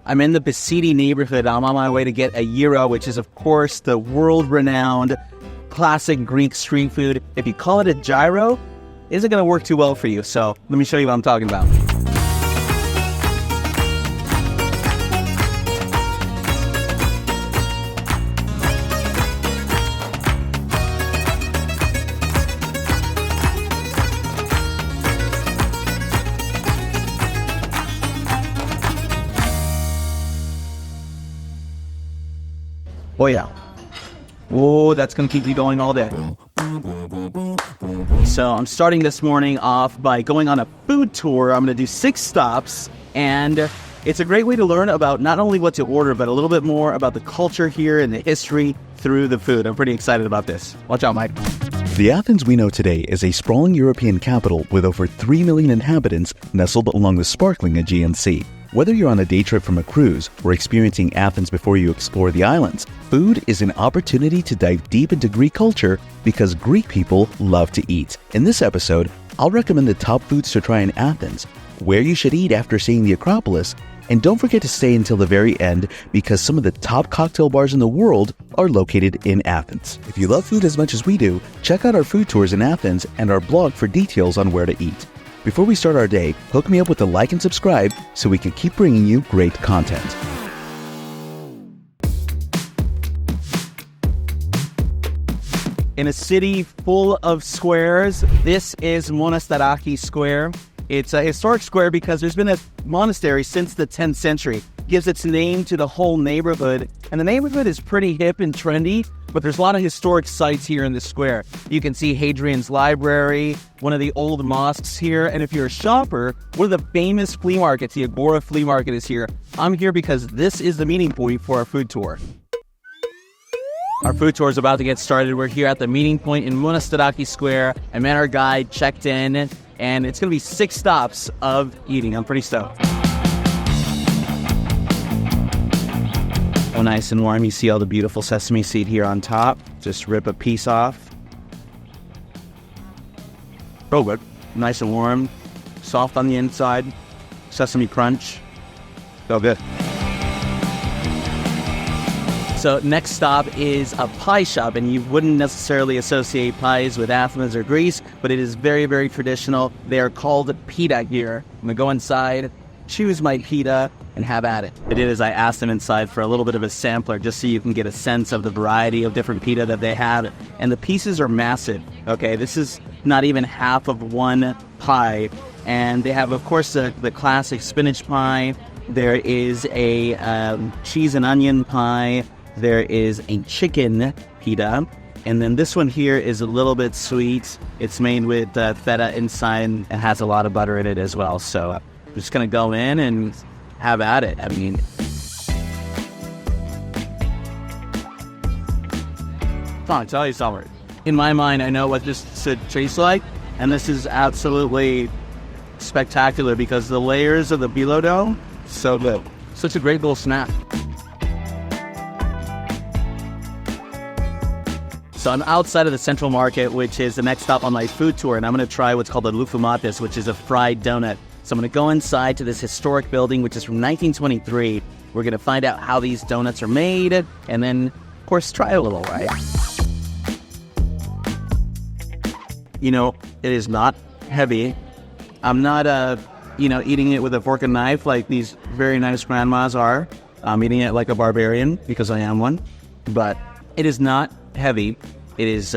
I'm in the Pita neighborhood. I'm on my way to get a gyro, which is, of course, the world-renowned classic Greek street food. If you call it a gyro, it isn't going to work too well for you. So let me show you what I'm talking about. Oh yeah. Oh, that's going to keep you going all day. So I'm starting this morning off by going on a food tour. I'm going to do 6 stops, and it's a great way to learn about not only what to order, but a little bit more about the culture here and the history through the food. I'm pretty excited about this. Watch out, Mike. The Athens we know today is a sprawling European capital with over 3 million inhabitants nestled along the sparkling Aegean Sea. Whether you're on a day trip from a cruise or experiencing Athens before you explore the islands, food is an opportunity to dive deep into Greek culture because Greek people love to eat. In this episode, I'll recommend the top foods to try in Athens, where you should eat after seeing the Acropolis, and don't forget to stay until the very end because some of the top cocktail bars in the world are located in Athens. If you love food as much as we do, check out our food tours in Athens and our blog for details on where to eat. Before we start our day, hook me up with a like and subscribe so we can keep bringing you great content. In a city full of squares, this is Monastiraki Square. It's a historic square because there's been a monastery since the 10th century. It gives its name to the whole neighborhood. And the neighborhood is pretty hip and trendy, but there's a lot of historic sites here in the square. You can see Hadrian's Library, one of the old mosques here, and if you're a shopper, one of the famous flea markets, the Agora flea market, is here. I'm here because this is the meeting point for our food tour. Our food tour is about to get started. We're here at the meeting point in Monastiraki Square. I met our guide, checked in, and it's going to be 6 stops of eating. I'm pretty stoked. Oh, nice and warm. You see all the beautiful sesame seed here on top. Just rip a piece off. Oh, good. Nice and warm. Soft on the inside. Sesame crunch. So good. So next stop is a pie shop, and you wouldn't necessarily associate pies with Athens or Greece, but it is very, very traditional. They are called Pita here. I'm going to go inside, choose my Pita, and have at it. What I did is I asked them inside for a little bit of a sampler just so you can get a sense of the variety of different Pita that they have. And the pieces are massive, okay? This is not even half of one pie. And they have, of course, the classic spinach pie. There is a cheese and onion pie. There is a chicken Pita. And then this one here is a little bit sweet. It's made with feta inside and it has a lot of butter in it as well. So I'm just going to go in and have at it. I mean, I'll tell you something. In my mind, I know what this should taste like. And this is absolutely spectacular because the layers of the bilo dough, so good. Such a great little snack. So I'm outside of the Central Market, which is the next stop on my food tour, and I'm going to try what's called a Loukomades, which is a fried donut. So I'm going to go inside to this historic building, which is from 1923. We're going to find out how these donuts are made, and then, of course, try a little, right? You know, it is not heavy. I'm not, eating it with a fork and knife like these very nice grandmas are. I'm eating it like a barbarian because I am one. But it is not heavy. It is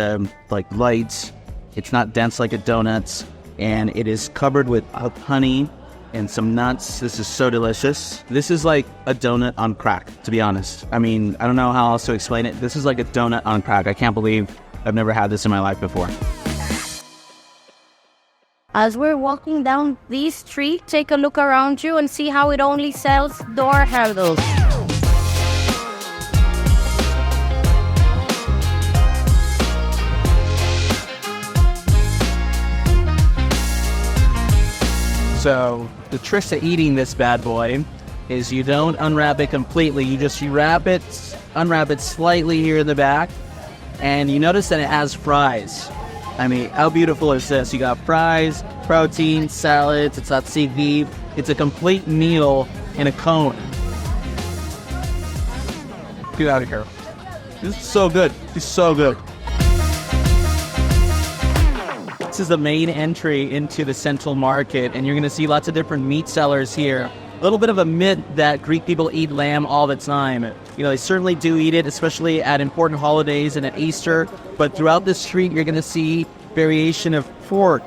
light. It's not dense like a donut. And it is covered with honey and some nuts. This is so delicious. This is like a donut on crack, to be honest. I mean, I don't know how else to explain it. This is like a donut on crack. I can't believe I've never had this in my life before. As we're walking down this street, take a look around you and see how it only sells door handles. So the trick to eating this bad boy is you don't unwrap it completely. You unwrap it slightly here in the back, and you notice that it has fries. I mean, how beautiful is this? You got fries, protein, salads, it's tzatziki. It's a complete meal in a cone. Get out of here. This is so good. It's so good. This is the main entry into the central market, and you're going to see lots of different meat sellers here. A little bit of a myth that Greek people eat lamb all the time. You know, they certainly do eat it, especially at important holidays and at Easter. But throughout the street, you're going to see variation of pork,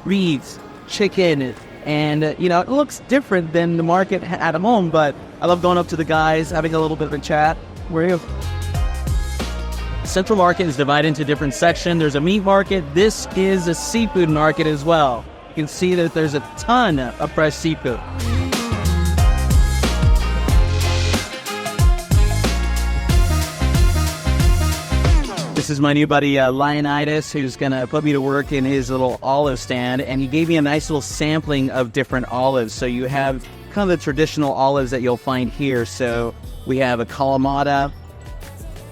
beef, chicken, and, you know, it looks different than the market at home, but I love going up to the guys, having a little bit of a chat. Where are you? Central market is divided into different sections. There's a meat market. This is a seafood market as well. You can see that there's a ton of fresh seafood. This is my new buddy Leonidas, who's going to put me to work in his little olive stand, and he gave me a nice little sampling of different olives. So you have kind of the traditional olives that you'll find here. So we have a Kalamata,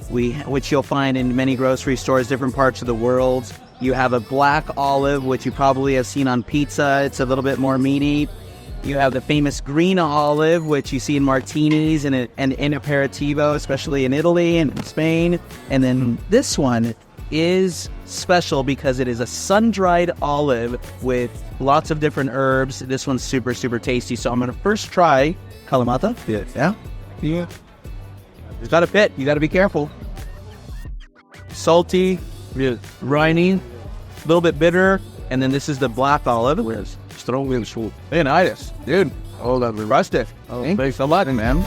which you'll find in many grocery stores, different parts of the world. You have a black olive, which you probably have seen on pizza. It's a little bit more meaty. You have the famous green olive, which you see in martinis and in aperitivo, especially in Italy and in Spain. And then this one is special because it is a sun-dried olive with lots of different herbs. This one's super, super tasty. So I'm going to first try Kalamata. Yeah. It's got a pit. You got to be careful. Salty, briny, a little bit bitter. And then this is the black olive. Where's strong and sweet. Hey, nice. Dude, hold on. We rushed it. Thanks a lot, man.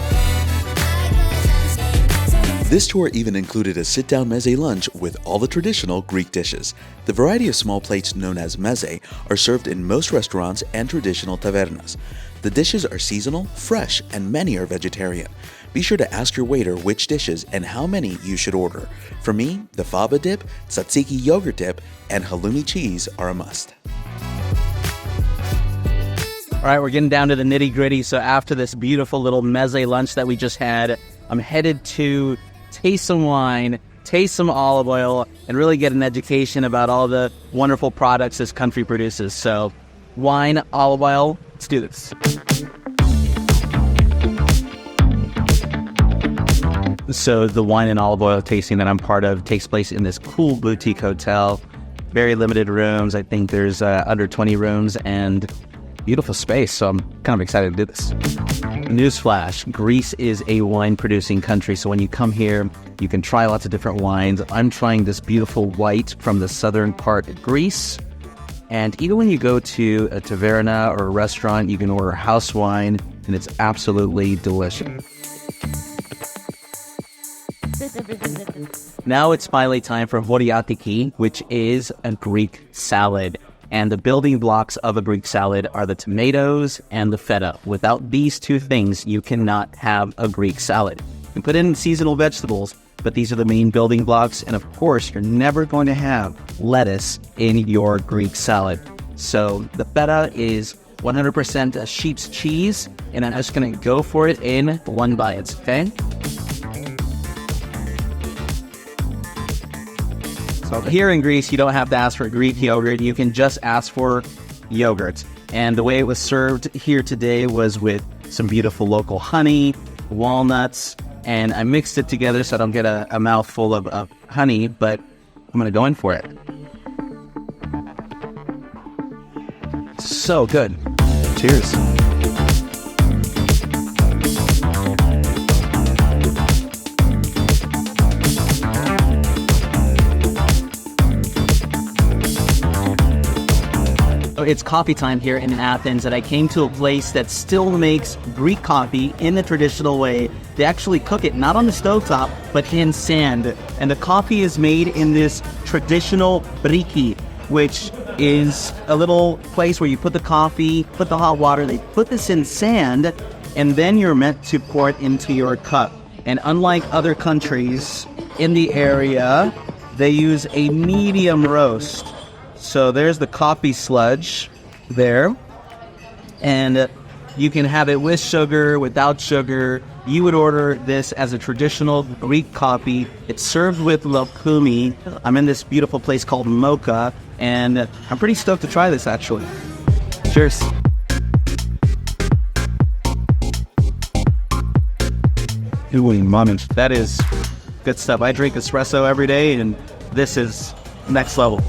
This tour even included a sit-down mezze lunch with all the traditional Greek dishes. The variety of small plates known as mezze are served in most restaurants and traditional tavernas. The dishes are seasonal, fresh, and many are vegetarian. Be sure to ask your waiter which dishes and how many you should order. For me, the fava dip, tzatziki yogurt dip, and halloumi cheese are a must. All right, we're getting down to the nitty-gritty. So after this beautiful little mezze lunch that we just had, I'm headed to taste some wine, taste some olive oil, and really get an education about all the wonderful products this country produces. So wine, olive oil, let's do this. So the wine and olive oil tasting that I'm part of takes place in this cool boutique hotel. Very limited rooms. I think there's under 20 rooms and beautiful space. So I'm kind of excited to do this. Newsflash, Greece is a wine-producing country. So when you come here, you can try lots of different wines. I'm trying this beautiful white from the southern part of Greece. And even when you go to a taverna or a restaurant, you can order house wine, and it's absolutely delicious. Now it's finally time for voriatiki, which is a Greek salad. And the building blocks of a Greek salad are the tomatoes and the feta. Without these two things, you cannot have a Greek salad. You can put in seasonal vegetables, but these are the main building blocks. And of course, you're never going to have lettuce in your Greek salad. So the feta is 100% a sheep's cheese, and I'm just going to go for it in one bite, okay? So here in Greece, you don't have to ask for Greek yogurt. You can just ask for yogurt. And the way it was served here today was with some beautiful local honey, walnuts, and I mixed it together so I don't get a mouthful of honey, but I'm going to go in for it. So good. Cheers. It's coffee time here in Athens, and I came to a place that still makes Greek coffee in the traditional way. They actually cook it not on the stovetop, but in sand. And the coffee is made in this traditional briki, which is a little place where you put the coffee, put the hot water, they put this in sand, and then you're meant to pour it into your cup. And unlike other countries in the area, they use a medium roast. So there's the coffee sludge there, and you can have it with sugar, without sugar. You would order this as a traditional Greek coffee. It's served with Loukomades. I'm in this beautiful place called Mocha, and I'm pretty stoked to try this, actually. Cheers. Loukomades. That is good stuff. I drink espresso every day, and this is next level.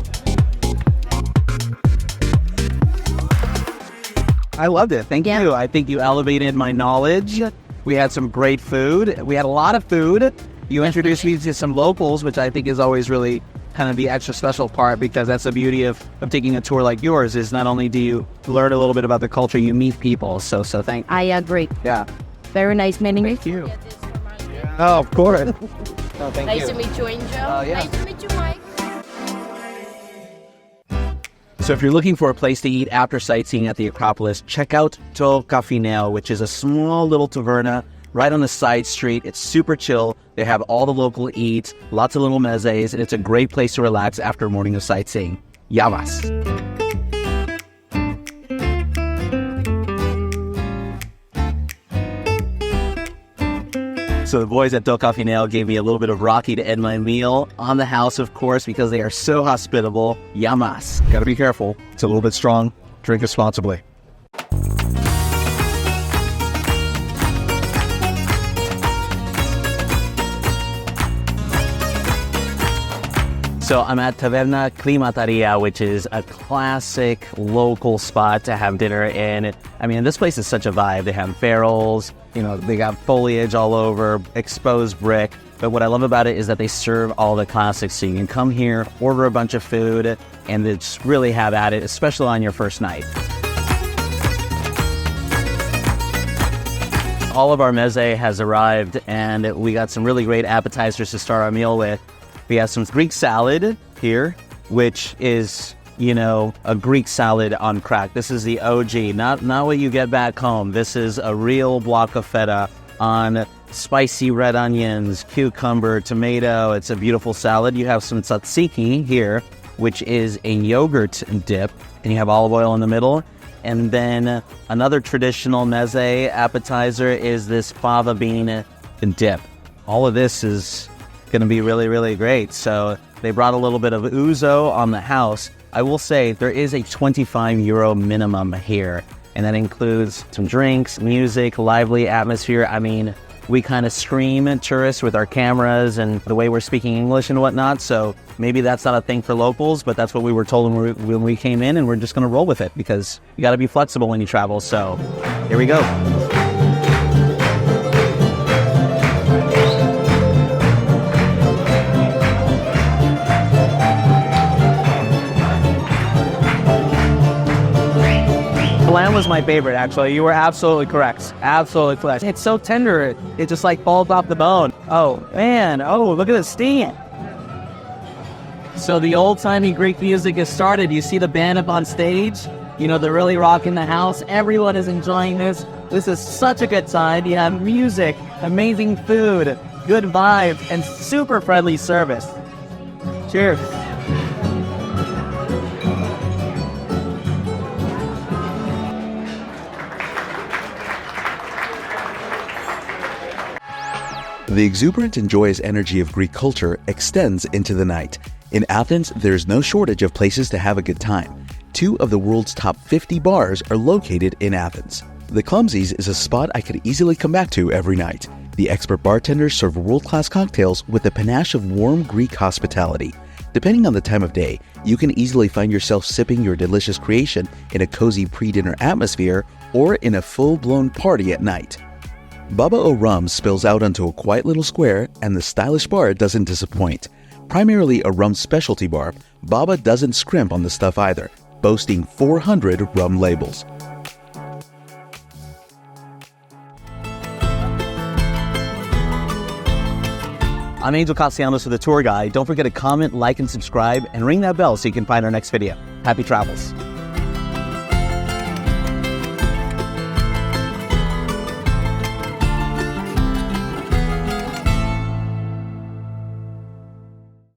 I loved it. Thank you. I think you elevated my knowledge. We had some great food. We had a lot of food. You introduced me to some locals, which I think is always really kind of the extra special part, because that's the beauty of taking a tour like yours, is not only do you learn a little bit about the culture, you meet people. So thank you. I agree. Yeah. Very nice meeting you. Thank you. Oh, of course. Oh, thank Nice you. to meet you, Angel. Yeah. Nice to meet you, Mike. So if you're looking for a place to eat after sightseeing at the Acropolis, check out To Cafineo, which is a small little taverna right on the side street. It's super chill. They have all the local eats, lots of little mezzes, and it's a great place to relax after a morning of sightseeing. Yamas. So the boys at Do Cafineo gave me a little bit of Rocky to end my meal on the house, of course, because they are so hospitable. Yamas. Gotta be careful. It's a little bit strong. Drink responsibly. So I'm at Taverna Climataria, which is a classic local spot to have dinner in. I mean, this place is such a vibe. They have barrels, they got foliage all over, exposed brick. But what I love about it is that they serve all the classics. So you can come here, order a bunch of food, and just really have at it, especially on your first night. All of our mezze has arrived, and we got some really great appetizers to start our meal with. We have some Greek salad here, which is, a Greek salad on crack. This is the OG, not what you get back home. This is a real block of feta on spicy red onions, cucumber, tomato. It's a beautiful salad. You have some tzatziki here, which is a yogurt dip, and you have olive oil in the middle. And then another traditional mezze appetizer is this fava bean dip. All of this is going to be really, really great. So they brought a little bit of ouzo on the house. I will say there is a €25 minimum here, and that includes some drinks, music, lively atmosphere. I mean, we kind of scream tourists with our cameras and the way we're speaking English and whatnot. So maybe that's not a thing for locals, but that's what we were told when we came in, and we're just going to roll with it because you got to be flexible when you travel. So here we go. Lamb was my favorite, actually. You were absolutely correct. Absolutely correct. It's so tender. It just falls off the bone. Oh, man. Oh, look at the steam. So the old-timey Greek music has started. You see the band up on stage. They're really rocking the house. Everyone is enjoying this. This is such a good time. You have music, amazing food, good vibes, and super friendly service. Cheers. The exuberant and joyous energy of Greek culture extends into the night. In Athens, there's no shortage of places to have a good time. 2 of the world's top 50 bars are located in Athens. The Clumsies is a spot I could easily come back to every night. The expert bartenders serve world-class cocktails with the panache of warm Greek hospitality. Depending on the time of day, you can easily find yourself sipping your delicious creation in a cozy pre-dinner atmosphere or in a full-blown party at night. Baba O Rum spills out onto a quiet little square, and the stylish bar doesn't disappoint. Primarily a rum specialty bar, Baba doesn't scrimp on the stuff either, boasting 400 rum labels. I'm Angel Castellanos with the tour guide. Don't forget to comment, like, and subscribe, and ring that bell so you can find our next video. Happy travels.